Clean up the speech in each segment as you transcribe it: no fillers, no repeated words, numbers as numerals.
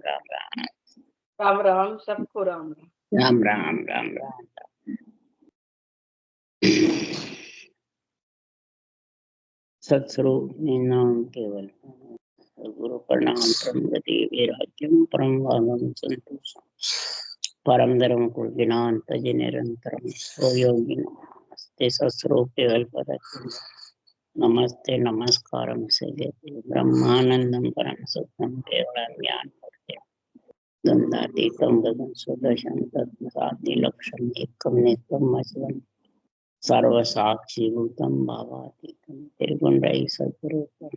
राम राम राम राम सबको राम राम राम राम राम। सत्स्वरूप नाम केवल गुरु प्रणाम प्रमगति वैराग्यम परम भागम संतोषम परम धर्म को ज्ञान तज निरंतरम ओ योगी नमस्ते सत्स्वरूप केवल पद नमस्ते नमस्कारम से ब्रह्मानंदम परम सुखम केवल ज्ञान गंधातीतम गगन सदशं तत्सादि लक्षण एकम नित्यम अचलम सर्व साक्षी भूतम भावातीतम त्रिगुणरहित सद्रूपम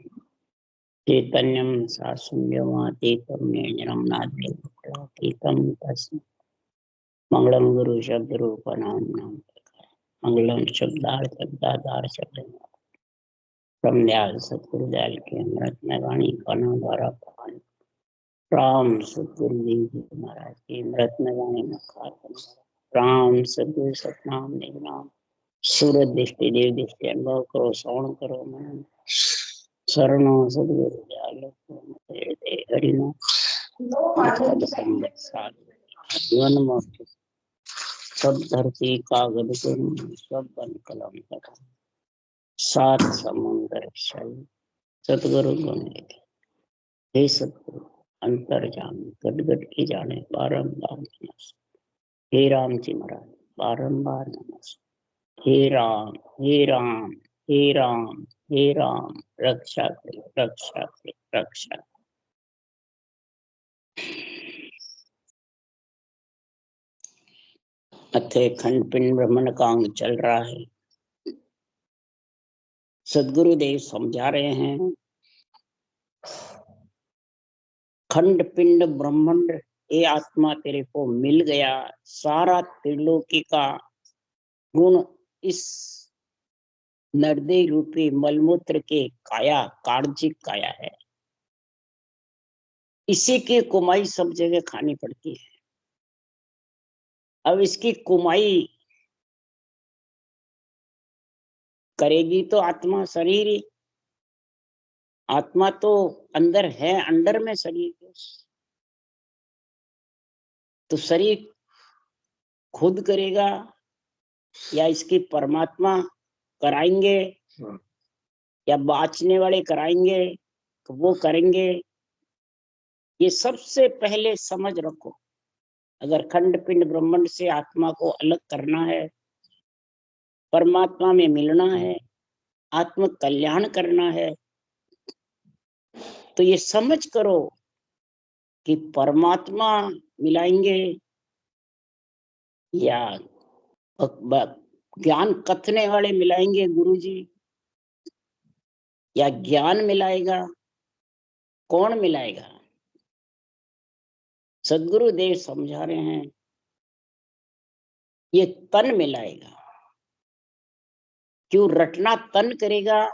चैतन्यम शास्त्रम निर्जनम नाद्यतीतम तस्मै मंगलम गुरु शब्द रूप नाम मंगलम शब्दाधार शब्द ब्रह्मदयाल सतगुरु दयाल के अमृत में वाणी कना द्वारा राम सतगुरु देव जी महाराज की अमृत में वाणी राम सतगुरु सतनाम निगनाम सूरत दृष्टि देव दृष्टि अनुभव करो श्रवण करो मन शरणो सतगुरु दयाल हरिनो जीवन मुक्त सब धरती कागज के सब बन कलम कथा सात समुद्र सतगुरु गुण हे सतगुरु अंतर जान गदगद की जाने बारंबार नमस्ते हे राम जी महाराज बारंबार नमस्ते हे राम हे राम हे राम हे राम रक्षा करे रक्षा करे रक्षा। अथे खंड पिंड ब्रह्मण का अंग चल रहा है। सदगुरुदेव समझा रहे हैं खंड पिंड ब्रह्मांड ये आत्मा तेरे को मिल गया। सारा त्रिलोकी का गुण इस नरदेह रूपी मलमूत्र के काया कार्जिक काया है। इसी की कुमाई सब जगह खानी पड़ती है। अब इसकी कुमाई करेगी तो आत्मा शरीर ही। आत्मा तो अंदर है, अंदर में शरीर है। तो शरीर खुद करेगा या इसकी परमात्मा कराएंगे या बाँचने वाले कराएंगे तो वो करेंगे। ये सबसे पहले समझ रखो। अगर खंड पिंड ब्रह्मांड से आत्मा को अलग करना है, परमात्मा में मिलना है, आत्म कल्याण करना है, तो ये समझ करो कि परमात्मा मिलाएंगे या ज्ञान कथने वाले मिलाएंगे गुरुजी, या ज्ञान मिलाएगा, कौन मिलाएगा? सदगुरु देव समझा रहे हैं ये तन मिलाएगा। क्यों रटना तन करेगा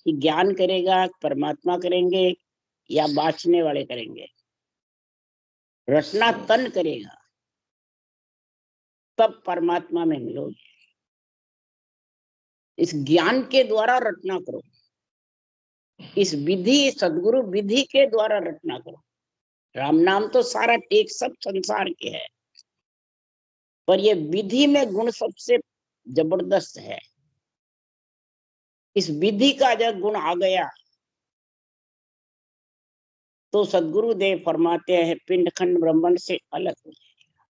कि ज्ञान करेगा, परमात्मा करेंगे या बाँचने वाले करेंगे? रटना तन करेगा तब परमात्मा में मिलोगे। इस ज्ञान के द्वारा रटना करो, इस विधि सदगुरु विधि के द्वारा रटना करो। राम नाम तो सारा टेक सब संसार के है, पर ये विधि में गुण सबसे जबरदस्त है। इस विधि का जब गुण आ गया तो सदगुरु देव फरमाते हैं पिंड खंड ब्रह्मांड से अलग हो जाएगा।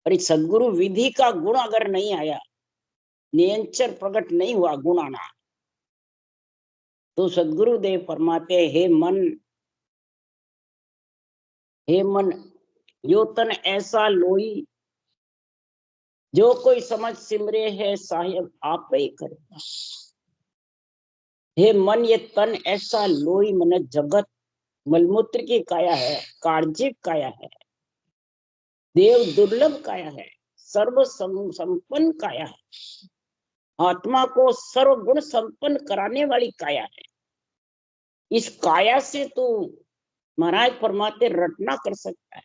और इस सदगुरु विधि का गुण अगर नहीं आया, नियंचर प्रकट नहीं हुआ गुण आना, तो सदगुरु देव फरमाते हे मन यो तन ऐसा लोई जो कोई समझ सिमरे है साहिब आप ही करेगा। हे मन ये तन ऐसा लोई मन जगत मलमूत्र की काया है, कार्जिक काया है, देव दुर्लभ काया है, सर्व संपन्न काया है, आत्मा को सर्व गुण संपन्न कराने वाली काया है। इस काया से तो महाराज फरमाते रटना कर सकता है।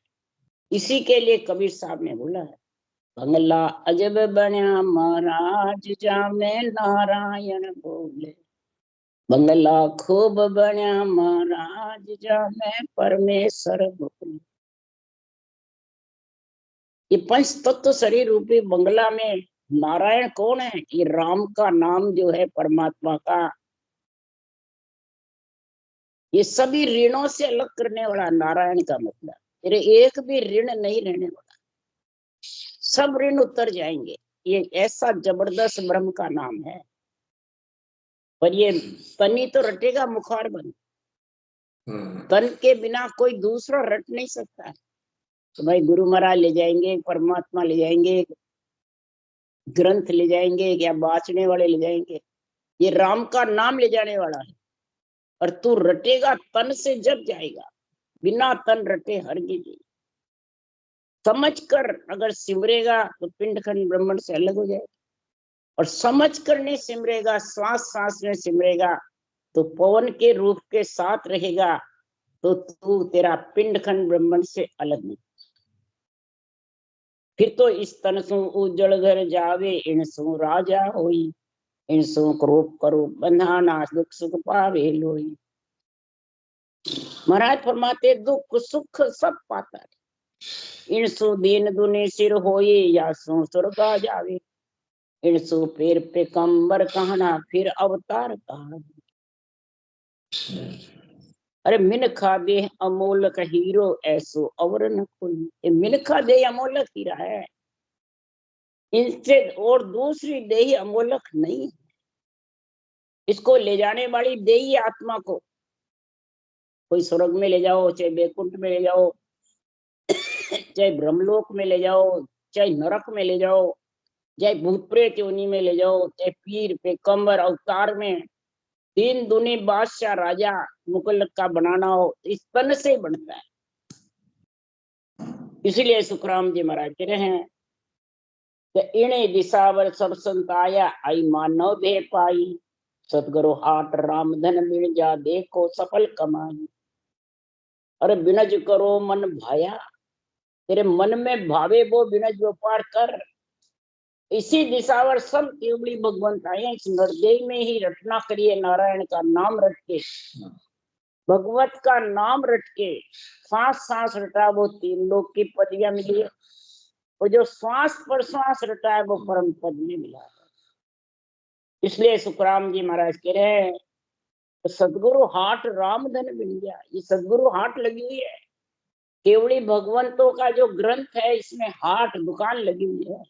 इसी के लिए कबीर साहब ने बोला है बंगला अजब बन्या महाराज जामे नारायण बोले, बंगला खूब बण्या महाराज जामे परमेश्वर भुखने। ये पंच तत्व शरीर रूपी बंगला में नारायण कौन है? ये राम का नाम जो है, परमात्मा का, ये सभी ऋणों से अलग करने वाला नारायण का मतलब। तेरे एक भी ऋण नहीं रहने वाला, सब ऋण उतर जाएंगे। ये ऐसा जबरदस्त ब्रह्म का नाम है। पर ये तनी तो रटेगा मुखार बन, तन के बिना कोई दूसरा रट नहीं सकता। तो भाई गुरु महाराज ले जाएंगे, परमात्मा ले जाएंगे, ग्रंथ ले जाएंगे, या बांचने वाले ले जाएंगे, ये राम का नाम ले जाने वाला है। और तू रटेगा तन से जब जाएगा, बिना तन रटे हरगिज नहीं। समझ कर अगर सिमरेगा तो पिंड खंड ब्रह्मंड से अलग हो जाएगा, और समझ कर नहीं सिमरेगा, श्वास सांस में सिमरेगा, तो पवन के रूप के साथ रहेगा, तो तू तेरा पिंड खंड ब्रह्मंड से अलग नहीं। फिर तो इस तन सु उजड़ घर जावे, इन सु राजा होई, इन सु क्रोप करो बंधाना, दुख सुख पावे लोई। महाराज फरमाते दुख सुख सब पाता है। इन सु दीन दुनी सिर होई, या सु स्वर्गा जावे, इन सु पैर पे कंबर कहना, फिर अवतार कहा। अरे मिनखा दे अमोलक हीरो, ऐसो अवर न कोई। ये मिनखा दे अमोलक हीरा है, इनसे और दूसरी देही अमोलक नहीं। इसको ले जाने वाली देही आत्मा को कोई स्वर्ग में ले जाओ, चाहे बैकुंठ में ले जाओ, चाहे ब्रह्मलोक में ले जाओ, चाहे नरक में ले जाओ, चाहे भूत प्रेत योनि में ले जाओ, चाहे पीर पैगंबर अवतार में तीन दुनी बादशाह राजा मुकल्लक का बनाना हो, इस तन से बनता है। इसलिए सुखराम जी महाराज कह रहे हैं कि इणे दिशावर सब संत आया, आई मानव दे पाई, सतगुरु हाट राम धन मिल जा, देखो सफल कमाई। अरे बिनज करो मन भाया, तेरे मन में भावे वो बिनज व्यापार कर। इसी दिशावर सब केवली भगवंत आए, इस नरदेह में ही रटना करिए, नारायण का नाम रट के, भगवत का नाम रट के, सांस सांस रटा वो तीन लोक की पदियां मिली है, और जो श्वास पर श्वास रटा है वो परम पद में मिला है। इसलिए सुखराम जी महाराज कह रहे हैं तो सदगुरु हाट राम धन मिल गया। ये सदगुरु हाट लगी हुई है, केवली भगवंतों का जो ग्रंथ है इसमें हाट दुकान लगी हुई है।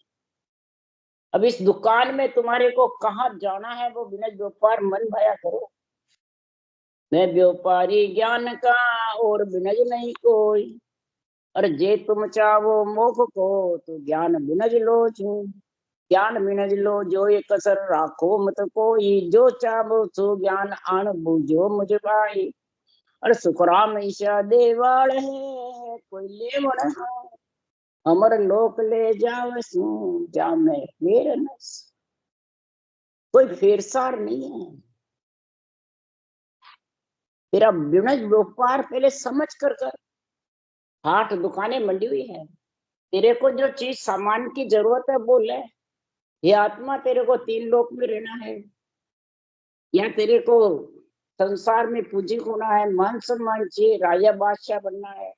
अब इस दुकान में तुम्हारे को कहाँ जाना है, वो बिना व्यापार मन भाया करो। मैं व्यापारी ज्ञान का और बिनज नहीं कोई, और जे तुम चाहो मोख को तो ज्ञान बिनज लो छू। ज्ञान बिनज लो जो ये कसर राखो मत कोई, जो चाहो सो ज्ञान आन बूझो मुझ भाई। और सुखराम ईशा देवाल है, कोई ले मन अमर लोक ले जावे सू, जा मैं फेर नस। कोई फेरसार नहीं है। तेरा बिनज व्यापार पहले समझ कर हाट दुकानें मंडी हुई है। तेरे को जो चीज सामान की जरूरत है वो ले। ये आत्मा तेरे को तीन लोक में रहना है, या तेरे को संसार में पूजिक होना है, मान सम्मान चाहिए, राजा बादशाह बनना है,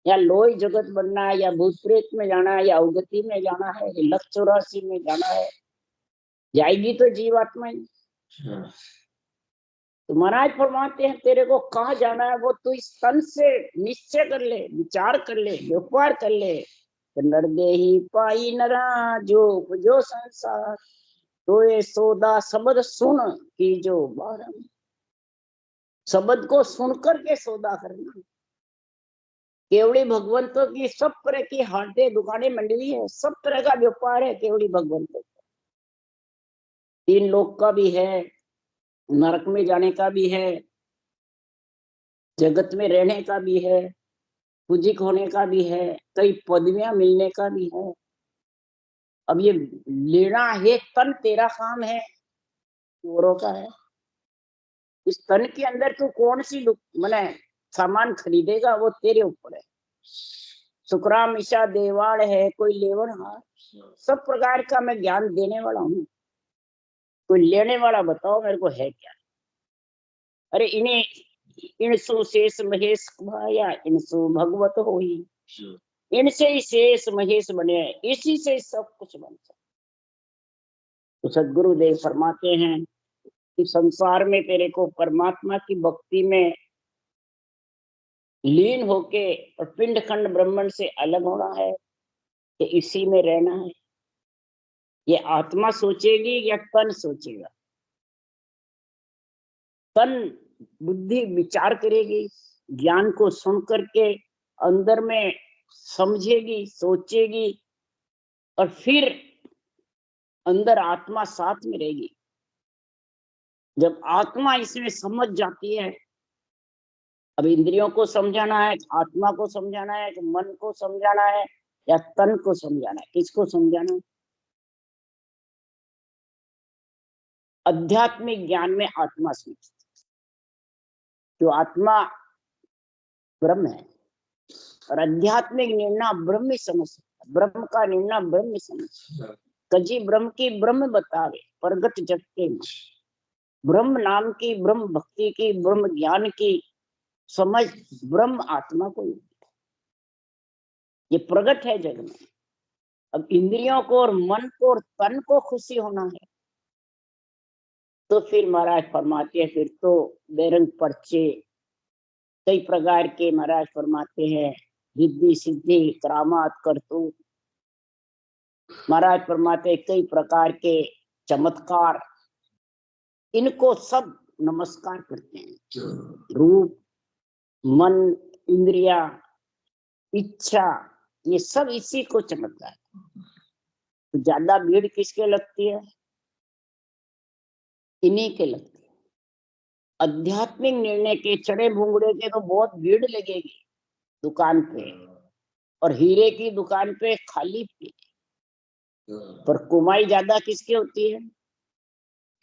या लोई जगत बनना है, या भूत प्रेत में जाना है, या अवगति में जाना है, या लक्ष्य 84 में जाना है, जाएगी तो जीवात्मा ही। तो महाराज फरमाते हैं तेरे को कहाँ जाना है वो तू इस तन से निश्चय कर ले, विचार कर ले, व्यापार कर ले। नरदेही पाई नरा जो संसार, तो ये सौदा शब्द सुन की जो बारम। शब्द को सुनकर के सौदा करना। केवली भगवंतों की सब तरह की हाटें दुकानें मंडली है, सब तरह का व्यापार है केवली भगवंतों का। तीन लोक का भी है, नरक में जाने का भी है, जगत में रहने का भी है, पूजिक होने का भी है, कई पदवियां मिलने का भी है। अब ये लेना है तन तेरा काम है, चोरों का है। इस तन के अंदर तू कौन सी मने सामान खरीदेगा वो तेरे ऊपर है। सुखराम ईशा देवाड़ है, कोई लेवन हार, सब प्रकार का मैं ज्ञान देने वाला हूँ। कोई लेने वाला बताओ मेरे को है क्या? अरे इन्हें इनसु शेष महेश भाया इनसु भगवत होई, इनसे ही शेष महेश बने, इसी से सब कुछ बन सकता। तो सदगुरुदेव फरमाते हैं कि संसार में तेरे को परमात्मा की भक्ति में लीन होके और पिंड खंड ब्रह्मंड से अलग होना है कि इसी में रहना है। ये आत्मा सोचेगी या तन सोचेगा? तन बुद्धि विचार करेगी, ज्ञान को सुन करके अंदर में समझेगी, सोचेगी, और फिर अंदर आत्मा साथ में रहेगी। जब आत्मा इसमें समझ जाती है, अब इंद्रियों को समझाना है, आत्मा को समझाना है, कि मन को समझाना है या तन को समझाना है, किसको समझाना है? आध्यात्मिक ज्ञान में आत्मा समझती, जो आत्मा ब्रह्म है, और आध्यात्मिक निर्णय ब्रह्म समझ, ब्रह्म का निर्णय ब्रह्म समझ। कजी ब्रह्म की ब्रह्म बतावे प्रगट जग के, ब्रह्म नाम की, ब्रह्म भक्ति की, ब्रह्म ज्ञान की समझ ब्रह्म आत्मा को, ये प्रगट है जग में। अब इंद्रियों को और मन को और तन को खुशी होना है, तो फिर महाराज फरमाते हैं, फिर तो बेरंग पर्चे कई प्रकार के महाराज फरमाते हैं, रिद्धि सिद्धि करामात करतूत, महाराज फरमाते हैं कई प्रकार के चमत्कार, इनको सब नमस्कार करते हैं। रूप, मन, इंद्रिया, इच्छा, ये सब इसी को चमत्कार। तो ज्यादा भीड़ किसके लगती है? इन्हीं के लगती है। आध्यात्मिक निर्णय के चढ़े भूंगड़े के तो बहुत भीड़ लगेगी दुकान पे, और हीरे की दुकान पे खाली पे, पर कमाई ज्यादा किसकी होती है?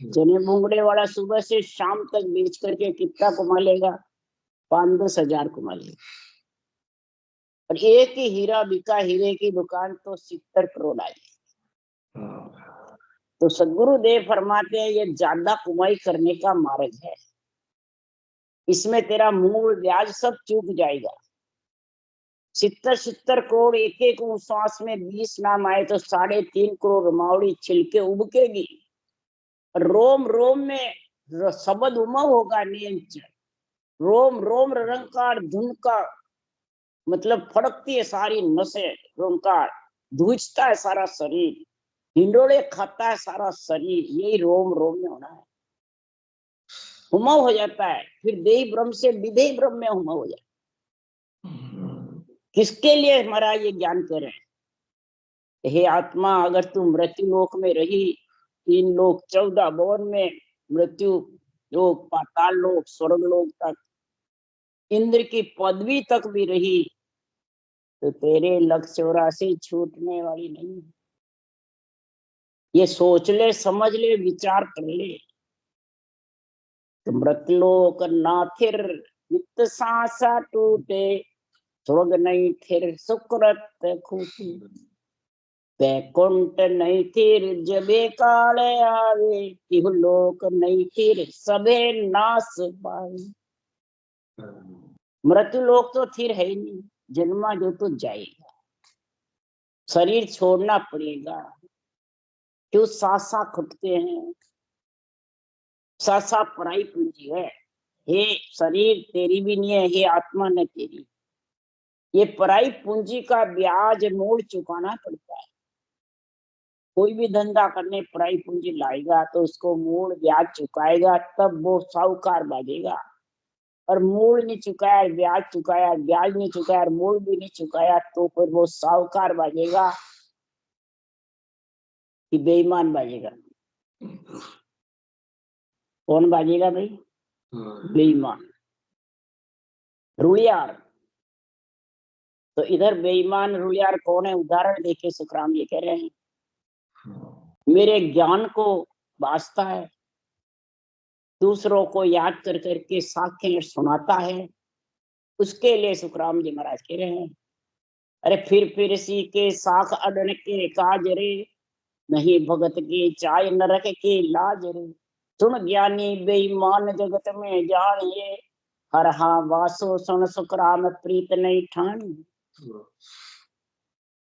चने भूंगड़े वाला सुबह से शाम तक बेच करके कितना कमा लेगा? 5-10 हजार कमा लेगा। और एक ही हीरा बिका, हीरे की दुकान तो 70 करोड़ आ जाए। तो सदगुरुदेव फरमाते हैं ये ज्यादा कमाई करने का मार्ग है, इसमें तेरा मूल ब्याज सब चूक जाएगा। 70 करोड़ एक एक श्वास में 20 नाम आए तो 3.5 करोड़ मावड़ी छिलके उबकेगी, रोम रोम में शब्द उमंग होगा, नियंत्रण रोम रोम रंकार धुन का मतलब फड़कती है सारी नसें, रोमकार धूजता है सारा शरीर, हिंडोले खाता है सारा शरीर, यही रोम रोम में होना है। हुमव हो जाता है, फिर देही ब्रह्म से विदेही ब्रह्म में हुमव हो जाता है। किसके लिए महाराज ये ज्ञान कर रहे हैं? हे आत्मा, अगर तू मृत्यु लोक में रही, 3 लोक 14 भवन में, मृत्यु लोक, पाताल लोक, स्वर्ग लोक तक, इंद्र की पदवी तक भी रही, तो तेरे लक्ष्य 84 छूटने वाली नहीं। ये सोच ले, समझ ले, विचार कर ले। तो मृतलोक ना थिर नित्य सांसा टूटे, स्वर्ग नहीं थिर सुकृत खूटी, वैकुंठ नहीं थिर जबे काल आवे, इहलोक नहीं थिर सबे नाश पाए। मृत्यु लोक तो थिर है ही नहीं, जन्मा जो तो जाएगा, शरीर छोड़ना पड़ेगा। क्यों सासा खुटते हैं? सासा पराई पूंजी है। हे शरीर तेरी भी नहीं है, हे आत्मा न तेरी, ये पराई पूंजी का ब्याज मूल चुकाना पड़ता है। कोई भी धंधा करने पराई पूंजी लाएगा तो उसको मूल ब्याज चुकाएगा, तब वो साहूकार बनेगा। और मूल नहीं चुकाया, ब्याज चुकाया, ब्याज नहीं चुकाया, मूल भी नहीं चुकाया, तो फिर वो साहूकार बनेगा कि बेईमान बनेगा? कौन बनेगा भाई? बेईमान, रुड़ियार। तो इधर बेईमान रुड़ियार कौन है? उदाहरण देखे सुखराम ये कह रहे हैं, मेरे ज्ञान को वास्ता है, दूसरों को याद कर करके साखें सुनाता है, उसके लिए सुखराम जी महाराज कह रहे हैं, अरे फिर सी के साख अडन के काज रे, नहीं भगत की चाय नरक की लाज रे। सुन ज्ञानी बेईमान जगत में जानिए, हर हा वासो सुन सुखराम प्रीत नहीं ठानी।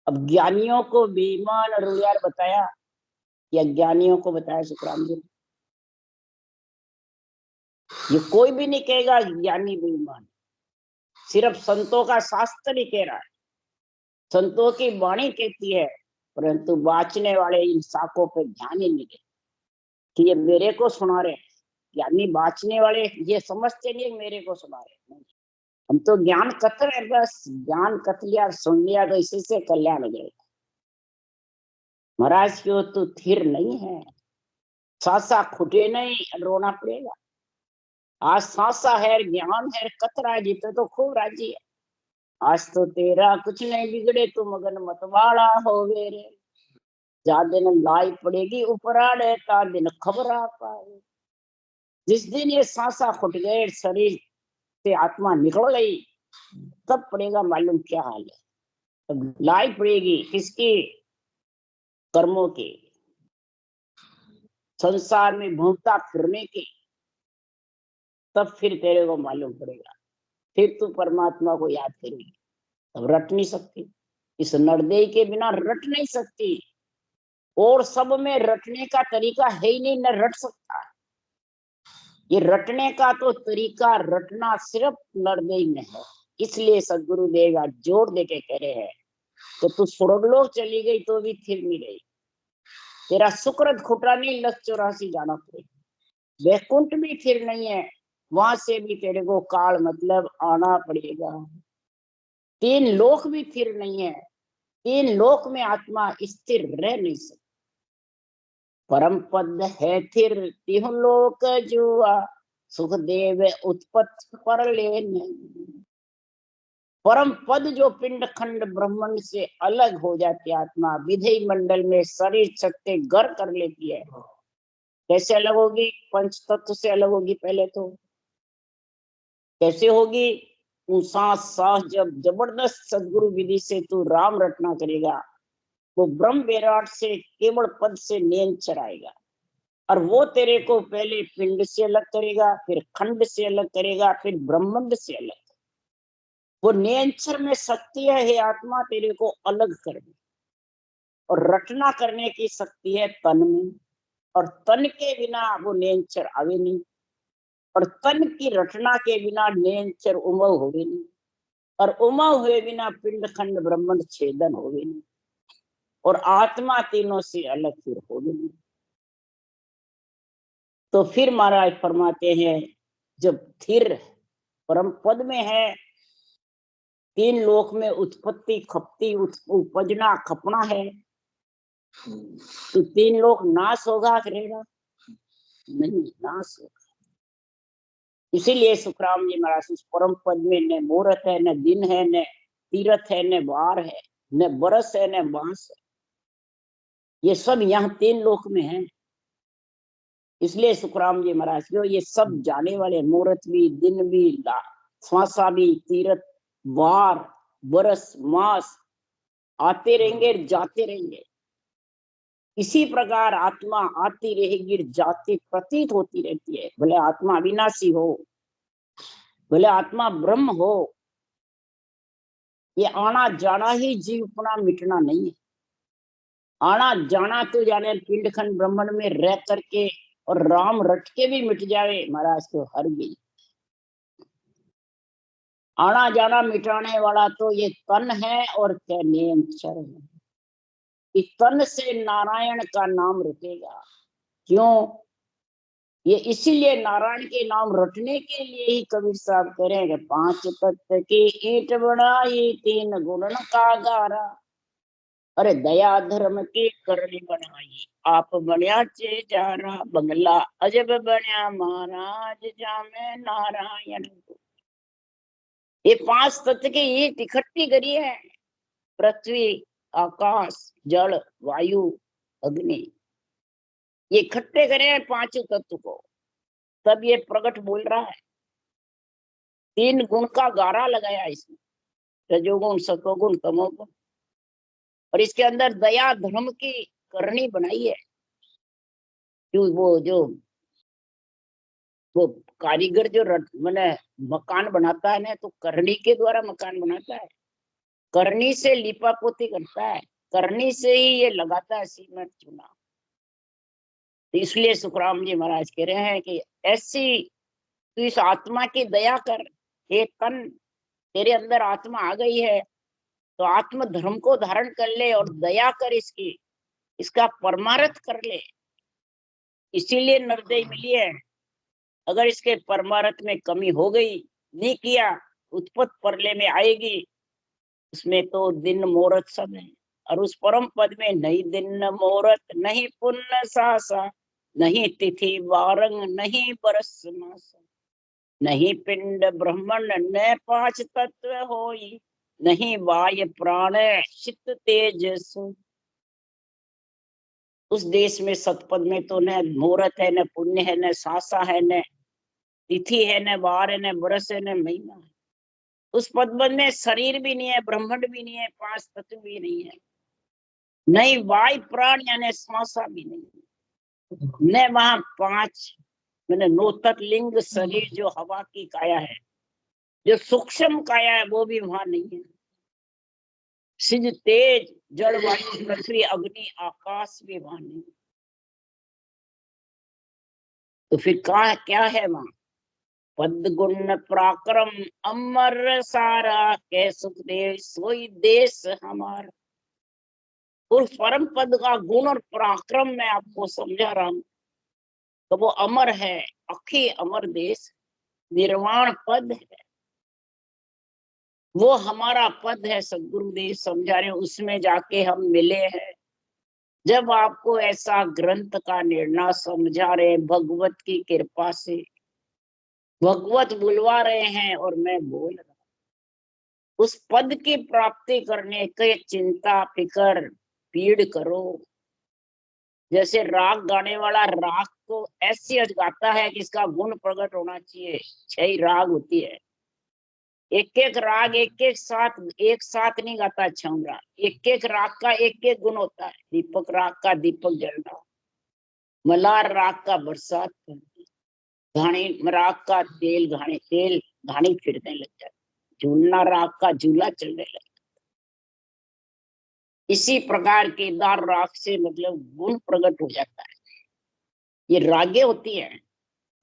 अब ज्ञानियों को बेईमान और उलियार बताया या ज्ञानियों को बताया सुखराम जी ने? ये कोई भी नहीं कहेगा ज्ञानी बेईमान, सिर्फ संतों का शास्त्र ही कह रहा है, संतों की वाणी कहती है, परंतु बाचने वाले इन साकों पे ध्यान ही नहीं देते कि ये मेरे को सुना रहे हैं। ज्ञानी बाचने वाले ये समझते नहीं मेरे को सुना रहे हैं। हम तो ज्ञान कतर है, बस ज्ञान कत लिया सुन लिया तो इसी से कल्याण हो जाएगा। महाराज क्यों तो थिर नहीं है, सासा खुटे नहीं, रोना पड़ेगा। आज सासा है, ज्ञान है, कतरा जीते तो खूब राजी है। आज तो तेरा कुछ नहीं बिगड़े, तू मगन मतवाला होवे रे। जा दिन लाई पड़ेगी ऊपराड़े, ता दिन खबरा पाए। जिस दिन ये सांसा खुट गए, शरीर से आत्मा निकल गई, तब पड़ेगा मालूम क्या हाल है। तब लाई पड़ेगी किसकी? कर्मों की, संसार में घूमता फिरने की। तब फिर तेरे को मालूम पड़ेगा, फिर तू परमात्मा को याद करेगी। अब रट नहीं सकती, इस नरदेही के बिना रट नहीं सकती, और सब में रटने का तरीका है ही नहीं, न रट सकता। ये रटने का तो तरीका, रटना सिर्फ नरदेही में है। इसलिए सदगुरु देव जोर देके कह रहे हैं तो तू स्वर्गलोक चली गई तो भी फिर नहीं रही, तेरा सुकृत खुटा नहीं, लख 84 जाना पड़ेगा। वैकुंठ भी फिर नहीं है, वहां से भी तेरे को काल मतलब आना पड़ेगा। 3 लोक भी फिर नहीं है, 3 लोक में आत्मा स्थिर रह नहीं सकती। परम पद है थिर तिहु लोक जुआ, सुख देव उत्पत्ति पर लेने। परम पद जो पिंड खंड ब्रह्मांड से अलग हो जाती है आत्मा, विधेय मंडल में शरीर छत्ते घर कर लेती है। कैसे अलग होगी? पंच तत्व से अलग होगी। पहले तो कैसे होगी? सांस सांस जब जबरदस्त सदगुरु विधि से तू राम रटना करेगा, वो ब्रह्म विराट से केवल पद से नेन चराएगा, और वो तेरे को पहले पिंड से अलग करेगा, फिर खंड से अलग करेगा, फिर ब्रह्मांड से अलग। वो नेचर में शक्ति है आत्मा तेरे को अलग करने, और रटना करने की शक्ति है तन में, और तन के बिना वो नेचर आवे नहीं, और तन की रटना के बिना नेचर उमव होवे नहीं, और उमव हुए बिना पिंड खंड ब्रह्मांड छेदन होवे नहीं, और आत्मा तीनों से अलग फिर होवे नहीं। तो फिर महाराज फरमाते हैं जब थिर परम पद में है, 3 लोक में उत्पत्ति खपती उपजना खपना है, तो 3 लोक नाश होगा करेगा नहीं, नाश होगा। इसीलिए सुखराम जी महाराज उस परम पद में न मुहूर्त है, न दिन है, न तीरथ है, न वार है, न बरस है, न बांस है, ये सब यहाँ 3 लोक में है। इसलिए सुखराम जी महाराज को ये सब जाने वाले, मुहूर्त भी, दिन भी, श्वासा भी, तीरथ, वार, बरस, मास आते रहेंगे, जाते रहेंगे। इसी प्रकार आत्मा आती रहेगी, जाती प्रतीत होती रहती है। भले आत्मा अविनाशी हो, भले आत्मा ब्रह्म हो, ये आना जाना ही जीवपना मिटना नहीं है। आना जाना तो जाने पिंड खंड ब्रह्मांड में रह करके और राम रट के भी मिट जावे, महाराज को हर गई। आना जाना मिटाने वाला तो ये तन है और नेचर है। इस तन से नारायण का नाम रटेगा। क्यों? ये इसीलिए नारायण के नाम रटने के लिए ही कबीर साहब करेंगे 5 तत्व की ईंट बनाई, 3 गुणन का गारा, अरे दया धर्म की करनी बनाई, आप बनया चे जारा, बंगला अजब बनया महाराज जामे नारायण। ये 5 तत्व की ईंट इकट्ठी करी है, पृथ्वी, आकाश, जल, वायु, अग्नि, ये इकट्ठे करे हैं 5 तत्व को, तब ये प्रकट बोल रहा है। 3 गुण का गारा लगाया इसमें, रजोगुण, सतोगुण, तमोगुण, और इसके अंदर दया धर्म की करनी बनाई है। क्यों? वो जो वो कारीगर जो मैंने मकान बनाता है ना, तो करनी के द्वारा मकान बनाता है, करनी से लिपा पोती करता है, करनी से ही ये लगाता है सीमेंट चूना। तो इसलिए सुखराम जी महाराज कह रहे हैं कि ऐसी तू इस आत्मा की दया कर, हे तन, तेरे अंदर आत्मा आ गई है तो आत्म धर्म को धारण कर ले और दया कर, इसका परमार्थ कर ले। इसीलिए नरदेह मिली है। अगर इसके परमार्थ में कमी हो गई, नहीं किया, उत्पत्त परले में आएगी। उसमें तो दिन मुहूर्त सब है, और उस परम पद में नहीं दिन मुहूर्त, नहीं पुण्य सासा, नहीं तिथि वारंग, नहीं बरस मास, नहीं पिंड ब्रह्मण, न पांच तत्व होई, नहीं वाय प्राण चित्त तेज सु। उस देश में सतपद में तो न मुहूर्त है, न पुण्य है, न सासा है, न तिथि है, न वार है, न बरस है, न महीना है। उस पदपद में शरीर भी नहीं है, ब्रह्मांड भी नहीं है, पांच तत्व भी नहीं है, नहीं वायु प्राण यानी श्वासा भी नहीं है, न वहां पांच मैंने नो तत्लिंग शरीर जो हवा की काया है, जो सूक्ष्म काया है, वो भी वहां नहीं है। सिज तेज जल वायु पृथ्वी अग्नि आकाश भी वहां नहीं। तो फिर कहा क्या है वहां? पद गुण पराक्रम अमर सारा, के सुखदेव सोई देश हमारा। उस परम पद का गुण और पराक्रम मैं आपको समझा रहा हूं। तो वो अमर है, अखी अमर देश, निर्वाण पद है, वो हमारा पद है। सदगुरुदेव समझा रहे, उसमें जाके हम मिले हैं। जब आपको ऐसा ग्रंथ का निर्णय समझा रहे, भगवत की कृपा से भगवत बुलवा रहे हैं और मैं बोल रहा हूं, उस पद की प्राप्ति करने के चिंता फिकर पीड़ करो। जैसे राग गाने वाला राग को ऐसे गाता है कि इसका गुण प्रकट होना चाहिए। 6 राग होती है, एक एक राग एक साथ नहीं गाता छौरा, एक एक राग का एक एक गुण होता है। दीपक राग का दीपक जलना, मलार राग का बरसात करना, घाणी राग का तेल घानी फिरने लग जाती, झूलना राग का झूला चलने लग। इसी प्रकार केदार राग से मतलब गुण प्रकट हो जाता है। ये रागे होती है,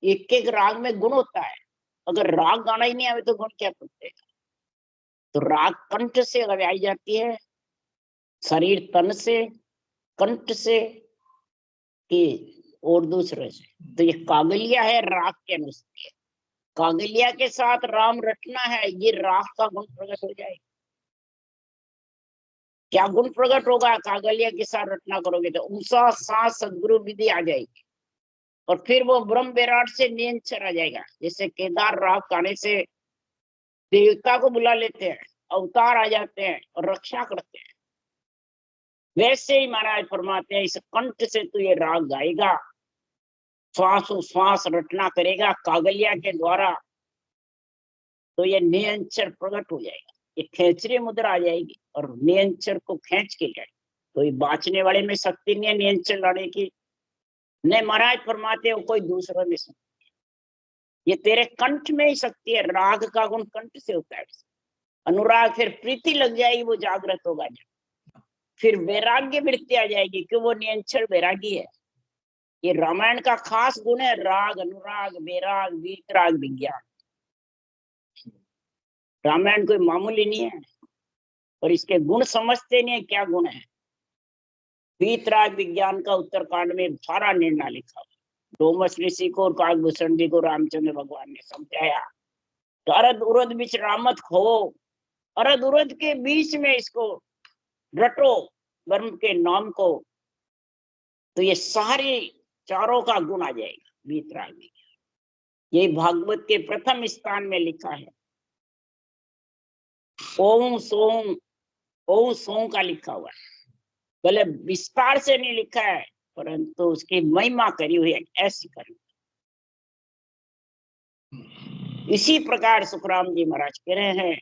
एक एक राग में गुण होता है। अगर राग गाना ही नहीं आवे तो गुण क्या पड़ेगा? तो राग कंठ से गाई जाती है, शरीर तन से, कंठ से, कि और दूसरे से। तो ये कागलिया है राग के अनुसार। कागलिया के साथ राम रटना है, ये राग का गुण प्रकट हो जाएगा। क्या गुण प्रकट होगा? कागलिया के साथ रटना करोगे तो उषा सांस सदगुरु विधि आ जाएगी, और फिर वो ब्रह्म विराट से नियंत्रण आ जाएगा। जैसे केदार राग गाने से देवता को बुला लेते हैं, अवतार आ जाते हैं और रक्षा करते हैं, वैसे ही महाराज फरमाते हैं इस कंठ से तू ये राग गाएगा, श्वास रटना करेगा कागलिया के द्वारा, तो ये नियंत्रण प्रकट हो जाएगा। ये खेचरी मुद्रा आ जाएगी और नियंत्रण को खींच के जाएगी। तो ये बाँचने वाले में शक्ति नहीं है नियंत्रण लाने की, नहीं महाराज फरमाते हो कोई दूसरा में शक्ति, ये तेरे कंठ में ही शक्ति है। राग का गुण कंठ से होता है। अनुराग फिर प्रीति लग जाएगी, वो जागृत होगा, फिर वैराग्य वृत्ति आ जाएगी कि वो नियंत्रण वैरागी है। ये रामायण का खास गुण है, राग अनुराग वैराग वीतराग विज्ञान। रामायण कोई मामूली नहीं है, और इसके गुण समझते नहीं है क्या गुण है। वीतराग विज्ञान का उत्तरकांड में सारा निर्णय लिखा। डोमस ऋषि को और काकभूषण जी को रामचंद्र भगवान ने समझाया, तो अरद उरद बीच रामत खो, अरद उरद के बीच में इसको रटो ब्रह्म के नाम को, तो ये सारे चारों का गुण आ जाएगा वीतराग में। ये भागवत के प्रथम स्थान में लिखा है। ओम सोम का लिखा हुआ है, भले विस्तार से नहीं लिखा है, परंतु उसकी महिमा करी हुई है, ऐसी करी। इसी प्रकार सुखराम जी महाराज कह रहे हैं,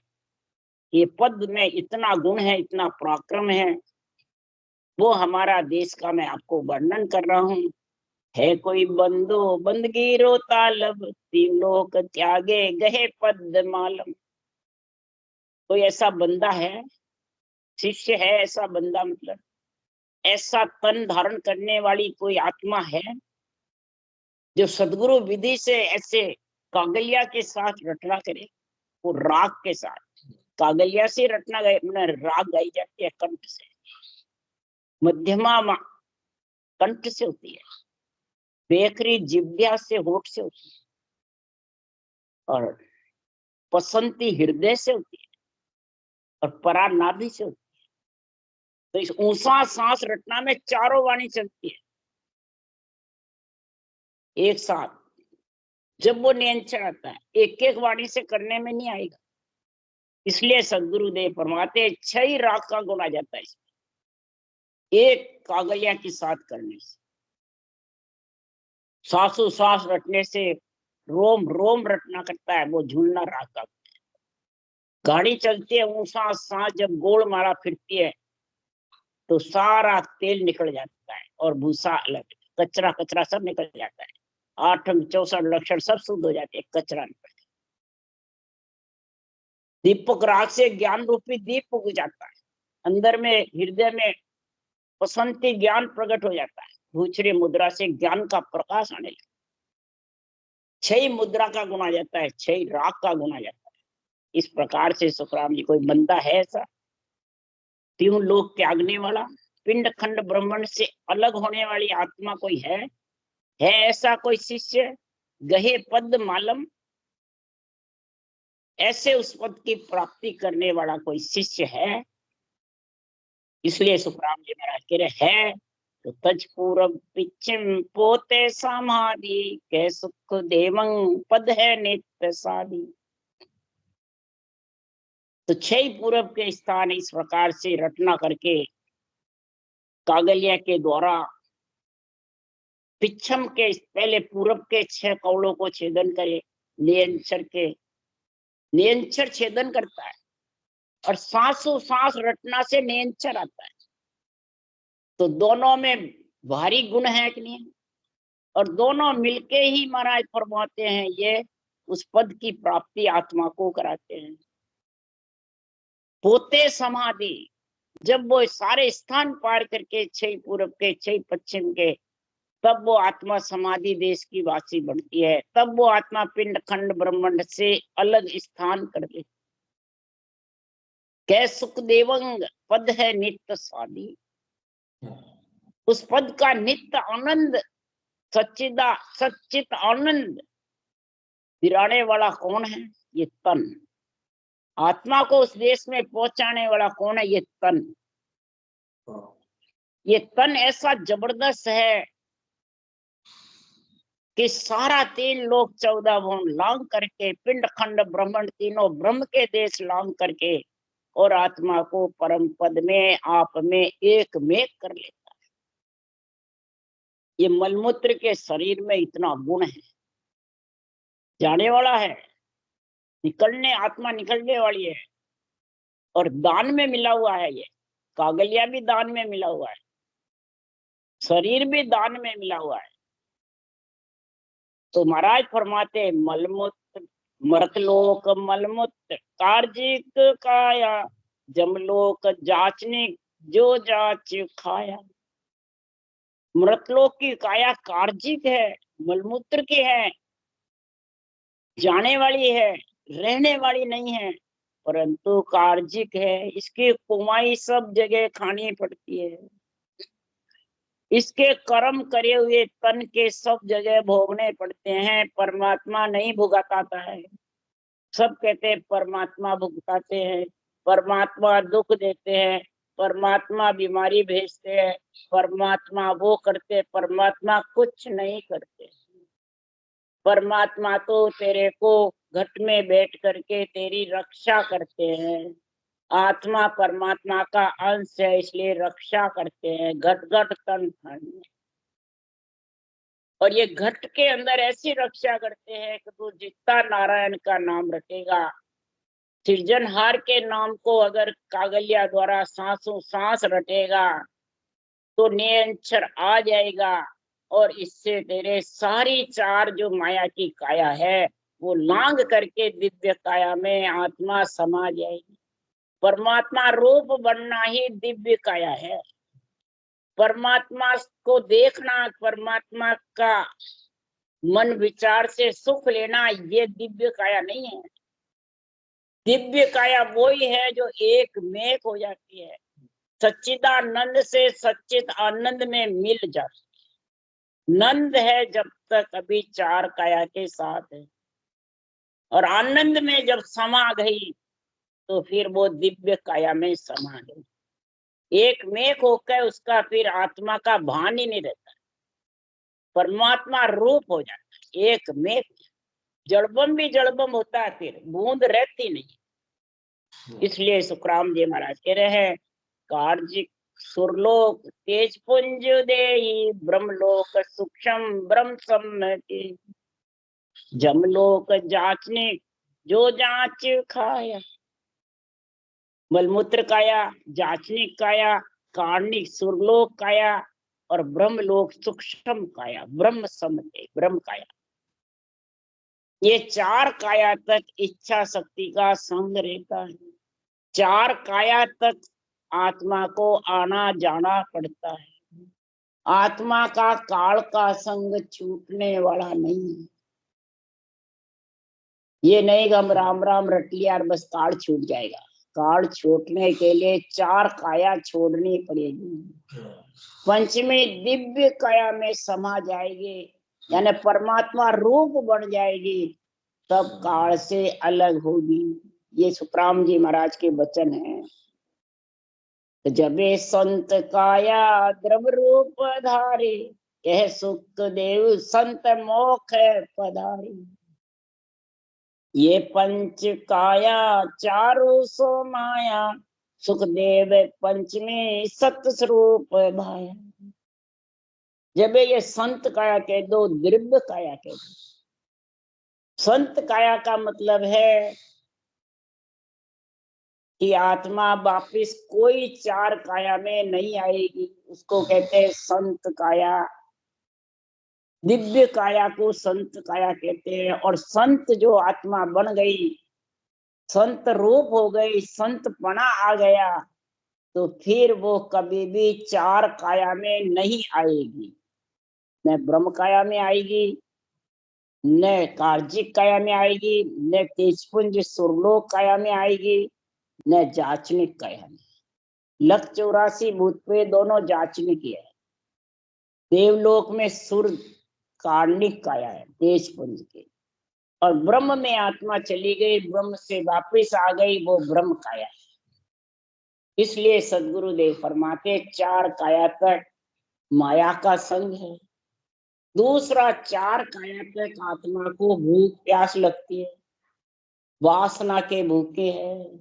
ये पद में इतना गुण है, इतना पराक्रम है, वो हमारा देश का मैं आपको वर्णन कर रहा हूं। है कोई बंदो बंदगी रोता लब, तीन लोक त्यागे गहे पद मालम। कोई ऐसा बंदा है, शिष्य है, ऐसा बंदा मतलब ऐसा तन धारण करने वाली कोई आत्मा है जो सदगुरु विधि से ऐसे कागलिया के साथ रटना करे, वो राग के साथ। कागलिया से रटना राग गाई जाती है कंठ से, मध्यमा कंठ से होती है, बेखरी जिह्वा से होठ से होती है, और पसंती हृदय से होती है, और परा नाभि से होती है। तो इस ऊंसा सांस रटना में चारों वाणी चलती है एक साथ। जब वो नियंत्रण आता है, एक एक वाणी से करने में नहीं आएगा। इसलिए सदगुरुदेव फरमाते 6 राग का गुण आ जाता है इसमें, एक कागलिया के साथ करने से। सांसों सांस रटने से रोम रोम रटना करता है, वो झूलना राग का। गाड़ी चलती है, ऊंसा सांस जब गोल मारा फिरती है तो सारा तेल निकल जाता है और भूसा अलग, कचरा कचरा सब निकल जाता है। 8 64 लक्षण सब शुद्ध हो जाते हैं, कचरा निकल। दीपक राग से ज्ञान रूपी दीप उग जाता है, अंदर में हृदय में बसंती ज्ञान प्रकट हो जाता है। दूसरी मुद्रा से ज्ञान का प्रकाश आने लगता है। 6 मुद्रा का गुण आ जाता है, 6 राग का गुण आ जाता है। इस प्रकार से सुखराम जी कोई बंदा है ऐसा, तीनों लोग त्यागने वाला, पिंड खंड ब्रह्मांड से अलग होने वाली आत्मा कोई है ऐसा कोई शिष्य, गहे पद मालम, ऐसे उस पद की प्राप्ति करने वाला कोई शिष्य है। इसलिए सुखराम जी महाराज कह रहे है तो तज पूरब पिछम पोते समाधि, के सुख देवं पद है नित्य साधि। तो 6 पूरब के स्थान इस प्रकार से रटना करके कागलिया के द्वारा पिछम के पहले पूरब के 6 कौड़ों को छेदन करे, नियंचर छेदन करता है, और सांसों सांस रटना से नियंचर आता है। तो दोनों में भारी गुण है कि नहीं, और दोनों मिलके ही महाराज फरमाते हैं ये उस पद की प्राप्ति आत्मा को कराते हैं। पोते समाधि, जब वो सारे स्थान पार करके 6 पूरब के 6 पश्चिम के, तब वो आत्मा समाधि देश की वासी बनती है। तब वो आत्मा पिंड खंड ब्रह्मांड से अलग स्थान कर ले। कै सुख देवंग पद है नित्य साधि, उस पद का नित्य आनंद, सच्चित आनंद दिलाने वाला कौन है? ये तन। आत्मा को उस देश में पहुंचाने वाला कौन है? ये तन। ये तन ऐसा जबरदस्त है कि सारा 3 लोक 14 भुवन लांग करके, पिंड खंड ब्रह्मांड तीनों ब्रह्म के देश लांग करके, और आत्मा को परम पद में आप में एक में कर लेता है। ये मलमूत्र के शरीर में इतना गुण है, जाने वाला है, निकलने, आत्मा निकलने वाली है, और दान में मिला हुआ है। ये कागलिया भी दान में मिला हुआ है, शरीर भी दान में मिला हुआ है। तो महाराज फरमाते मलमूत्र मृतलोक मलमूत्र कार्जिक काया, जमलोक जाचने जो जाच खाया। मृतलोक की काया कार्जिक है, मलमूत्र की है, जाने वाली है, रहने वाली नहीं है, परंतु कार्जिक है। इसकी कमाई सब जगह खानी पड़ती है, इसके कर्म करे हुए तन के सब जगह भोगने पड़ते हैं। परमात्मा नहीं भुगताता है। सब कहते हैं परमात्मा भुगताते हैं, परमात्मा दुख देते हैं, परमात्मा बीमारी भेजते हैं, परमात्मा वो करते, परमात्मा कुछ नहीं करते। परमात्मा तो तेरे को घट में बैठ करके तेरी रक्षा करते हैं। आत्मा परमात्मा का अंश है, इसलिए रक्षा करते हैं घट घट तन तन। और ये घट के अंदर ऐसी रक्षा करते हैं कि तू जितना नारायण का नाम रखेगा, सृजनहार के नाम को अगर कागलिया द्वारा सांसों सांस रटेगा तो नियंचर आ जाएगा, और इससे तेरे सारी चार जो माया की काया है वो लांग करके दिव्य काया में आत्मा समा जाएगी। परमात्मा रूप बनना ही दिव्य काया है। परमात्मा को देखना, परमात्मा का मन विचार से सुख लेना, ये दिव्य काया नहीं है। दिव्य काया वही है जो एक मेक हो जाती है, सच्चिदानंद से सच्चित आनंद में मिल जाती है। नंद है जब तक अभी चार काया के साथ है, और आनंद में जब समा गई तो फिर वो दिव्य काया में समा गई। एक मेक होकर उसका फिर आत्मा का भान ही नहीं रहता, परमात्मा रूप हो जाता है। एक मेक जड़बम भी जड़बम होता है, फिर बूंद रहती नहीं। इसलिए सुखराम जी महाराज कह रहे हैं, कार्जिक सुरलोक तेज पुंज देहि, ब्रह्मलोक सूक्ष्म ब्रह्म सम्मति, जमलोक जाचने जो जांच खाया। मलमूत्र काया, जाचनिक काया, कार्णिक सुरलोक काया और ब्रह्मलोक सूक्ष्म काया, ब्रह्म सम्मति ब्रह्म काया। ये चार काया तक इच्छा शक्ति का संग रहता है। चार काया तक आत्मा को आना जाना पड़ता है। आत्मा का काल का संग छूटने वाला नहीं है। ये नहीं कि हम राम राम रट लिया और बस काल छूट जाएगा। काल छूटने के लिए चार काया छोड़नी पड़ेगी। पंचमी दिव्य काया में समा जाएगी, यानी परमात्मा रूप बन जाएगी, तब काल से अलग होगी। ये सुखराम जी महाराज के वचन है। जबे संत काया द्रव रूप धारे, कह सुख देव संत मोख पधारे। ये पंच काया चारों सो माया, सुखदेव पंचमी सत स्वरूप भाया। जब ये संत काया कह दो, दिव्य काया कह दो। संत काया का मतलब है कि आत्मा वापिस कोई चार काया में नहीं आएगी, उसको कहते हैं संत काया। दिव्य काया को संत काया कहते हैं। और संत जो आत्मा बन गई, संत रूप हो गई, संत पना आ गया, तो फिर वो कभी भी चार काया में नहीं आएगी। न ब्रह्म काया में आएगी, न कार्जिक काया में आएगी, न तेजपुंज सुरलोक काया में आएगी, न जाचनिक काया में। लख 84 भूत पे दोनों जाचनिक है। देवलोक में सुर कार्णिक काया है तेजपुंज के, और ब्रह्म में आत्मा चली गई, ब्रह्म से वापिस आ गई, वो ब्रह्म काया है। इसलिए सदगुरुदेव फरमाते चार काया तक माया का संग है। दूसरा, चार काया तक आत्मा को भूख प्यास लगती है, वासना के भूखे है।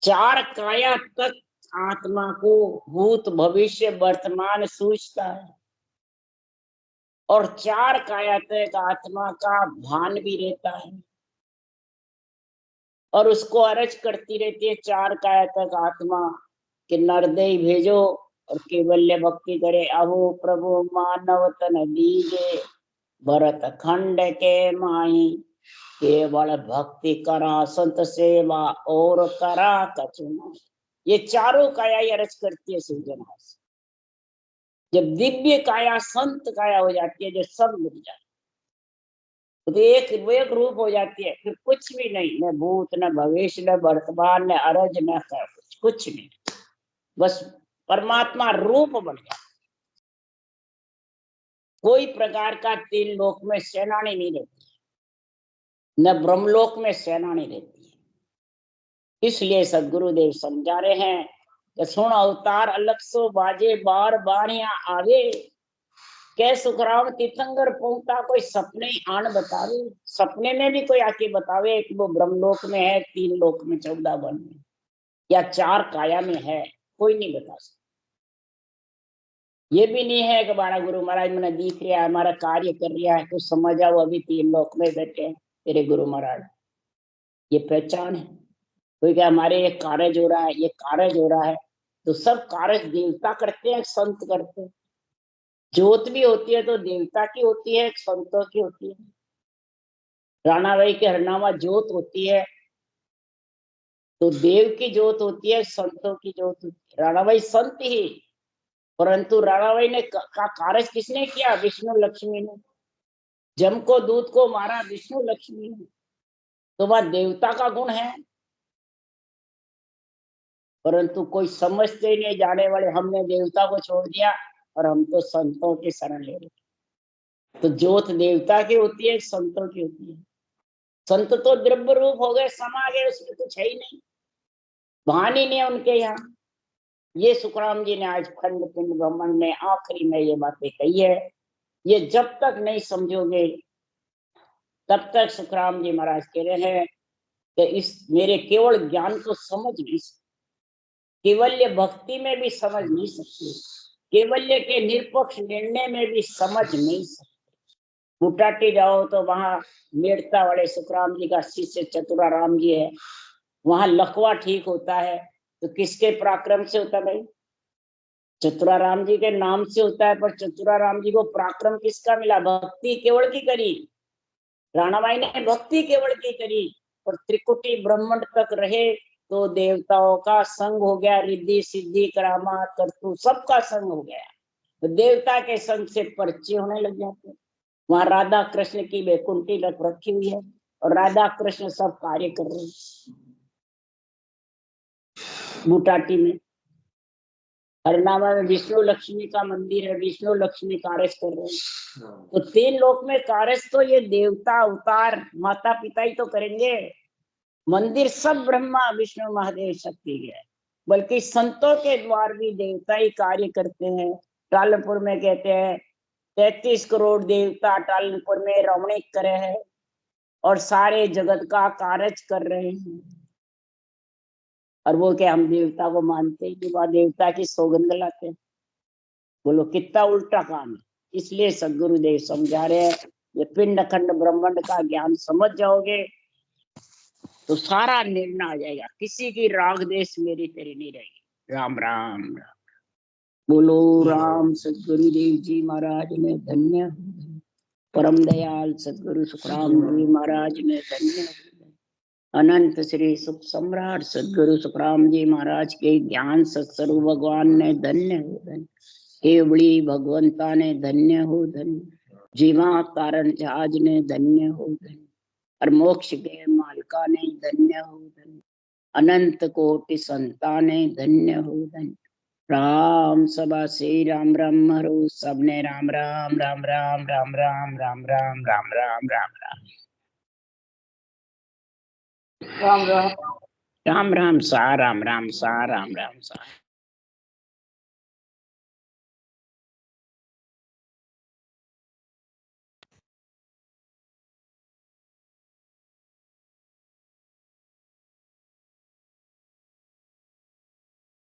चार काया तक आत्मा को भूत भविष्य वर्तमान सूझता है, और चार काया तक आत्मा का भान भी रहता है, और उसको अरज करती रहती है चार काया तक आत्मा कि नरदय भेजो और केवल्य भक्ति करे। अहो प्रभु मानव तन दीजे, भरत खंड के माई, केवल भक्ति करा संत सेवा और करा कचुना। ये चारों काया ही अरज करती है सृजनहार। जब दिव्य काया संत काया हो जाती है, जो सब मिट जाता है, तो एक रूप हो जाती है, फिर कुछ भी नहीं, न भूत न भविष्य न वर्तमान न अरज न कर, कुछ नहीं, बस परमात्मा रूप बन गया। कोई प्रकार का तीन लोक में सेनानी नहीं रहती, न ब्रह्मलोक में सेनानी रहती है। इसलिए सदगुरुदेव समझा रहे हैं कि सुन अवतार अलग सो बाजे, बार बाणिया आवे, कै सुखराम तीर्थंकर पहुंचा कोई सपने आन बतावे। सपने में भी कोई आके बतावे कि वो ब्रह्मलोक में है, तीन लोक में, 14 वन में, या चार काया में है, कोई नहीं बता सकता। ये भी नहीं है कि हमारा गुरु महाराज मैंने दिख रहा है, हमारा कार्य कर रहा है, तो समझ आओ अभी तीन लोक में बैठे हैं तेरे गुरु महाराज। ये पहचान है। कोई क्या हमारे ये कार्य हो रहा है, ये कार्य हो रहा है, तो सब कार्य देवता करते हैं, संत करते हैं। ज्योत भी होती है तो देवता की होती है, संतों की होती है। राणाबाई के हरनामा ज्योत होती है तो देव की ज्योत होती है, संतों की ज्योत होती है। राणाबाई संत ही, परंतु राणाबाई ने का कार्य किसने किया? विष्णु लक्ष्मी ने। जम को दूध को मारा विष्णु लक्ष्मी ने, तो वह देवता का गुण है। परंतु कोई समझते ही नहीं, जाने वाले हमने देवता को छोड़ दिया और हम तो संतों की शरण ले रहे। तो ज्योत देवता की होती है, संतों की होती है। संत तो द्रव्य रूप हो गए, समा गए, उसमें कुछ है ही नहीं, भान ही नहीं है उनके यहाँ। ये सुखराम जी ने आज खंड पिंड ब्रह्मंड में आखिरी में ये बातें कही है। ये जब तक नहीं समझोगे तब तक सुखराम जी महाराज कह रहे हैं कि इस मेरे केवल ज्ञान को समझ नहीं सकते, केवल्य भक्ति में भी समझ नहीं सकते, केवल्य के निरपक्ष निर्णय में भी समझ नहीं सकते। बुटाटी जाओ तो वहां मेड़ता वाले सुखराम जी का शिष्य चतुराराम जी है, वहां लखवा ठीक होता है तो किसके पराक्रम से होता भाई? चतुराराम जी के नाम से होता है। पर चतुराराम जी को पराक्रम किसका मिला? भक्ति केवल की करी। राणाबाई ने भक्ति केवल की करी, पर त्रिकुटी ब्रह्मांड तक रहे तो देवताओं का संग हो गया, रिद्धि सिद्धि करामात करतू सबका संग हो गया। तो देवता के संग से परिचय होने लग जाते। वहां राधा कृष्ण की वैकुंठी रख रखी हुई है और राधा कृष्ण सब कार्य कर रहे हैं। बुटाटी में हरनामा में विष्णु लक्ष्मी का मंदिर है, विष्णु लक्ष्मी कार्य कर रहे हैं। तो तीन लोक में कार्य तो ये देवता अवतार माता पिता ही तो करेंगे। मंदिर सब ब्रह्मा विष्णु महादेव शक्ति है, बल्कि संतों के द्वार भी देवता ही कार्य करते हैं। टालनपुर में कहते हैं 33 करोड़ देवता टालनपुर में रमणीक करे हैं और सारे जगत का कार्य कर रहे हैं। और वो क्या हम देवता को मानते हैं कि वह देवता की सौगंध लाते हैं? बोलो कितना उल्टा काम है। इसलिए सदगुरुदेव समझा रहे हैं, ये पिंड खंड ब्रह्मांड का ज्ञान समझ जाओगे तो सारा निर्णय आ जाएगा, किसी की राग देश मेरी तेरी नहीं रहेगी। राम राम राम। बोलो राम सदगुरुदेव जी महाराज में धन्य, परम दयाल सदगुरु सुखराम जी महाराज में धन्य, अनंत श्री सुख सम्राट सदगुरु सुखराम जी महाराज के ज्ञान सत्स्वरूप भगवान ने धन्य हो धन्य, केवड़ी भगवंता ने धन्य हो धन्य, जीवा कारण जहाज ने धन्य हो धन्य, और मोक्ष के मालिका ने धन्य हो धन्य, अनंत कोटि संता ने धन्य हो धन्य। राम सभा से राम राम हरो, सबने राम राम राम राम राम राम राम राम राम राम राम राम राम राम राम राम सा राम राम सा राम राम सा।